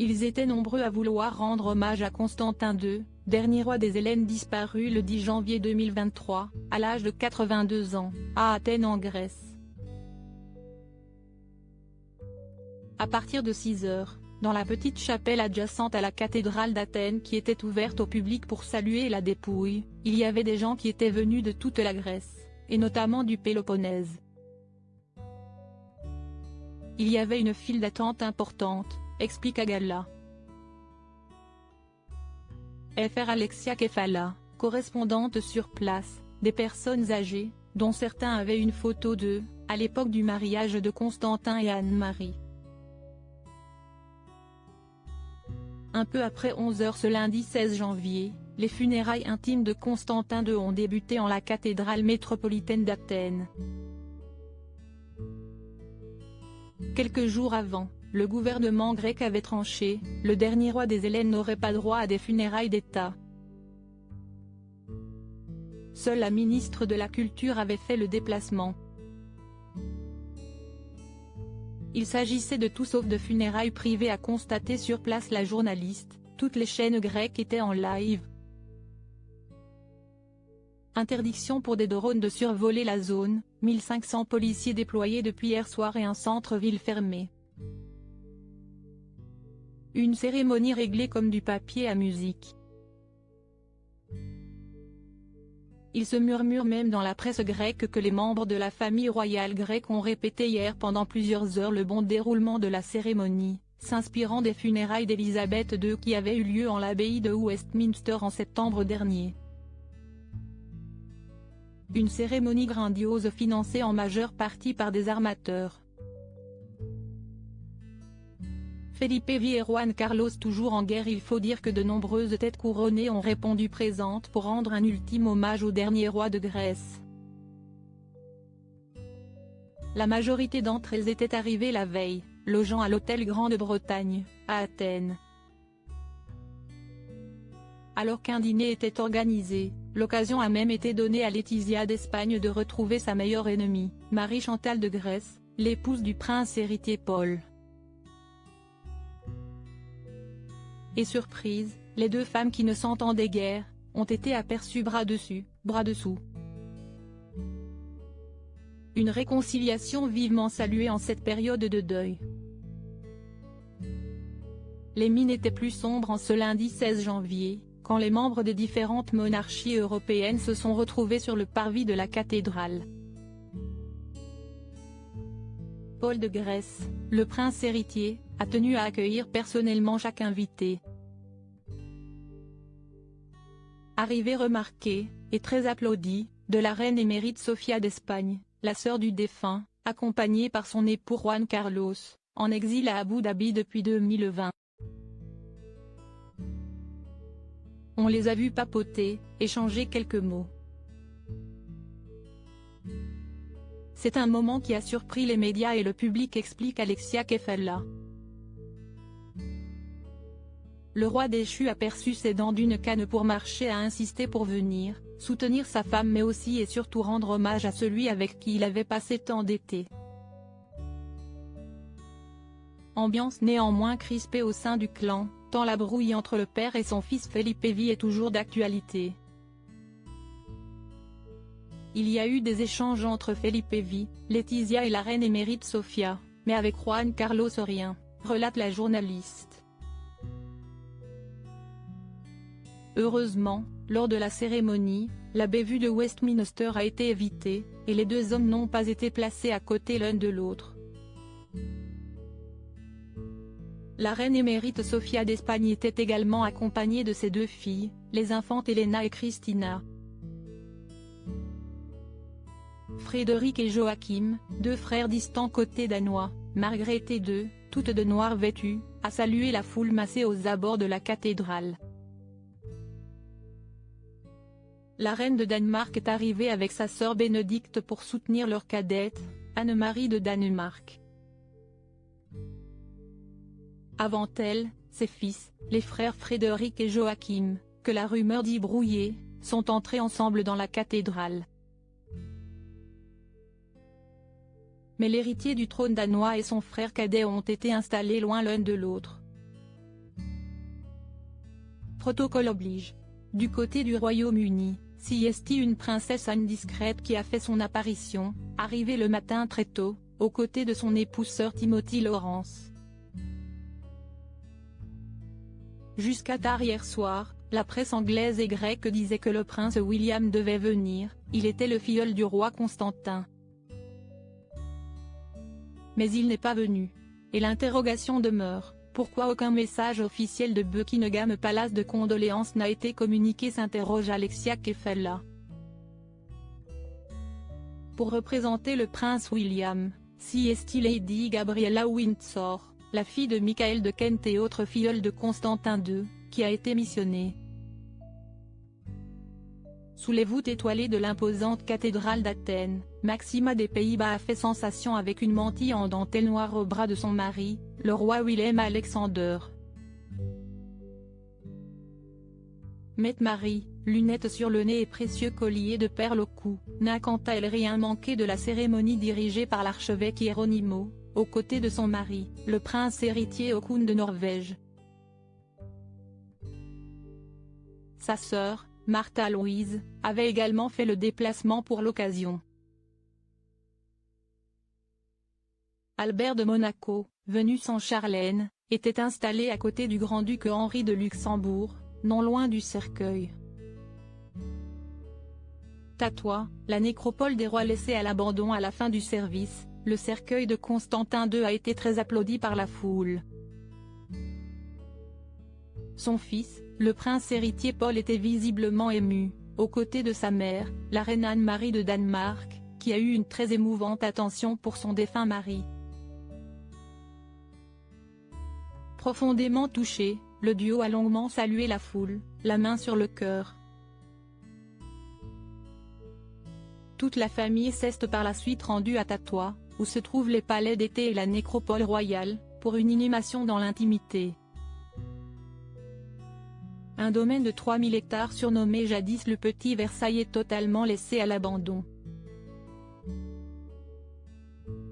Ils étaient nombreux à vouloir rendre hommage à Constantin II, dernier roi des Hellènes disparu le 10 janvier 2023, à l'âge de 82 ans, à Athènes en Grèce. À partir de 6 heures, dans la petite chapelle adjacente à la cathédrale d'Athènes qui était ouverte au public pour saluer la dépouille, il y avait des gens qui étaient venus de toute la Grèce, et notamment du Péloponnèse. Il y avait une file d'attente importante, explique Agala. Fr Alexia Kefala, correspondante sur place, des personnes âgées, dont certains avaient une photo d'eux, à l'époque du mariage de Constantin et Anne-Marie. Un peu après 11 h ce lundi 16 janvier, les funérailles intimes de Constantin II ont débuté en la cathédrale métropolitaine d'Athènes. Quelques jours avant, le gouvernement grec avait tranché, le dernier roi des Hellènes n'aurait pas droit à des funérailles d'État. Seule la ministre de la Culture avait fait le déplacement. Il s'agissait de tout sauf de funérailles privées, a constaté sur place la journaliste. Toutes les chaînes grecques étaient en live. Interdiction pour des drones de survoler la zone, 1500 policiers déployés depuis hier soir et un centre-ville fermé. Une cérémonie réglée comme du papier à musique. Il se murmure même dans la presse grecque que les membres de la famille royale grecque ont répété hier pendant plusieurs heures le bon déroulement de la cérémonie, s'inspirant des funérailles d'Élisabeth II qui avaient eu lieu en l'abbaye de Westminster en septembre dernier. Une cérémonie grandiose financée en majeure partie par des armateurs. Felipe V et Juan Carlos toujours en guerre. Il faut dire que de nombreuses têtes couronnées ont répondu présentes pour rendre un ultime hommage au dernier roi de Grèce. La majorité d'entre elles étaient arrivées la veille, logeant à l'hôtel Grande-Bretagne, à Athènes. Alors qu'un dîner était organisé, l'occasion a même été donnée à Laetitia d'Espagne de retrouver sa meilleure ennemie, Marie-Chantal de Grèce, l'épouse du prince héritier Paul. Et surprise, les deux femmes qui ne s'entendaient guère, ont été aperçues bras dessus, bras dessous. Une réconciliation vivement saluée en cette période de deuil. Les mines étaient plus sombres en ce lundi 16 janvier, quand les membres des différentes monarchies européennes se sont retrouvés sur le parvis de la cathédrale. Paul de Grèce, le prince héritier, a tenu à accueillir personnellement chaque invité. Arrivée remarquée, et très applaudie, de la reine émérite Sofia d'Espagne, la sœur du défunt, accompagnée par son époux Juan Carlos, en exil à Abu Dhabi depuis 2020. On les a vus papoter, échanger quelques mots. C'est un moment qui a surpris les médias et le public, explique Alexia Kefala. Le roi déchu aperçut ses dents d'une canne pour marcher, a insisté pour venir, soutenir sa femme mais aussi et surtout rendre hommage à celui avec qui il avait passé tant d'été. Ambiance néanmoins crispée au sein du clan, tant la brouille entre le père et son fils Felipe V est toujours d'actualité. Il y a eu des échanges entre Felipe V, Laetitia et la reine émérite Sofia, mais avec Juan Carlos rien, relate la journaliste. Heureusement, lors de la cérémonie, la bévue de Westminster a été évitée, et les deux hommes n'ont pas été placés à côté l'un de l'autre. La reine émérite Sofia d'Espagne était également accompagnée de ses deux filles, les infantes Elena et Cristina. Frédéric et Joachim, deux frères distants côté danois, Margrethe et deux, toutes de noir vêtues, a salué la foule massée aux abords de la cathédrale. La reine de Danemark est arrivée avec sa sœur Bénédicte pour soutenir leur cadette, Anne-Marie de Danemark. Avant elle, ses fils, les frères Frédéric et Joachim, que la rumeur dit brouillés, sont entrés ensemble dans la cathédrale. Mais l'héritier du trône danois et son frère cadet ont été installés loin l'un de l'autre. Protocole oblige. Du côté du Royaume-Uni, CST, une princesse indiscrète qui a fait son apparition, arrivée le matin très tôt, aux côtés de son époux Sir Timothy Lawrence. Jusqu'à tard hier soir, la presse anglaise et grecque disait que le prince William devait venir, il était le filleul du roi Constantin. Mais il n'est pas venu. Et l'interrogation demeure, pourquoi aucun message officiel de Buckingham Palace de condoléances n'a été communiqué, s'interroge Alexia Kefella. Pour représenter le prince William, CST Lady Gabriella Windsor, la fille de Michael de Kent et autre filleule de Constantin II, qui a été missionnée. Sous les voûtes étoilées de l'imposante cathédrale d'Athènes, Maxima des Pays-Bas a fait sensation avec une mantille en dentelle noire au bras de son mari, le roi Willem Alexander. Mette Marie, lunettes sur le nez et précieux collier de perles au cou, n'a quant à elle rien manqué de la cérémonie dirigée par l'archevêque Hieronimo, aux côtés de son mari, le prince héritier Haakon de Norvège. Sa sœur, Martha Louise, avait également fait le déplacement pour l'occasion. Albert de Monaco, venu sans Charlène, était installé à côté du grand-duc Henri de Luxembourg, non loin du cercueil. Tatois, la nécropole des rois laissée à l'abandon à la fin du service, le cercueil de Constantin II a été très applaudi par la foule. Son fils, le prince héritier Paul, était visiblement ému, aux côtés de sa mère, la reine Anne-Marie de Danemark, qui a eu une très émouvante attention pour son défunt mari. Profondément touché, le duo a longuement salué la foule, la main sur le cœur. Toute la famille s'est par la suite rendue à Tatois, où se trouvent les palais d'été et la nécropole royale, pour une inhumation dans l'intimité. Un domaine de 3000 hectares surnommé jadis le Petit Versailles est totalement laissé à l'abandon.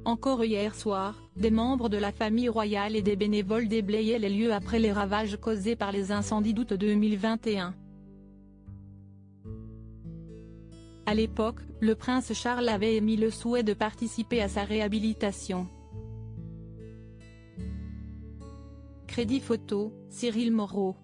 Encore hier soir, des membres de la famille royale et des bénévoles déblayaient les lieux après les ravages causés par les incendies d'août 2021. À l'époque, le prince Charles avait émis le souhait de participer à sa réhabilitation. Crédit photo, Cyril Moreau.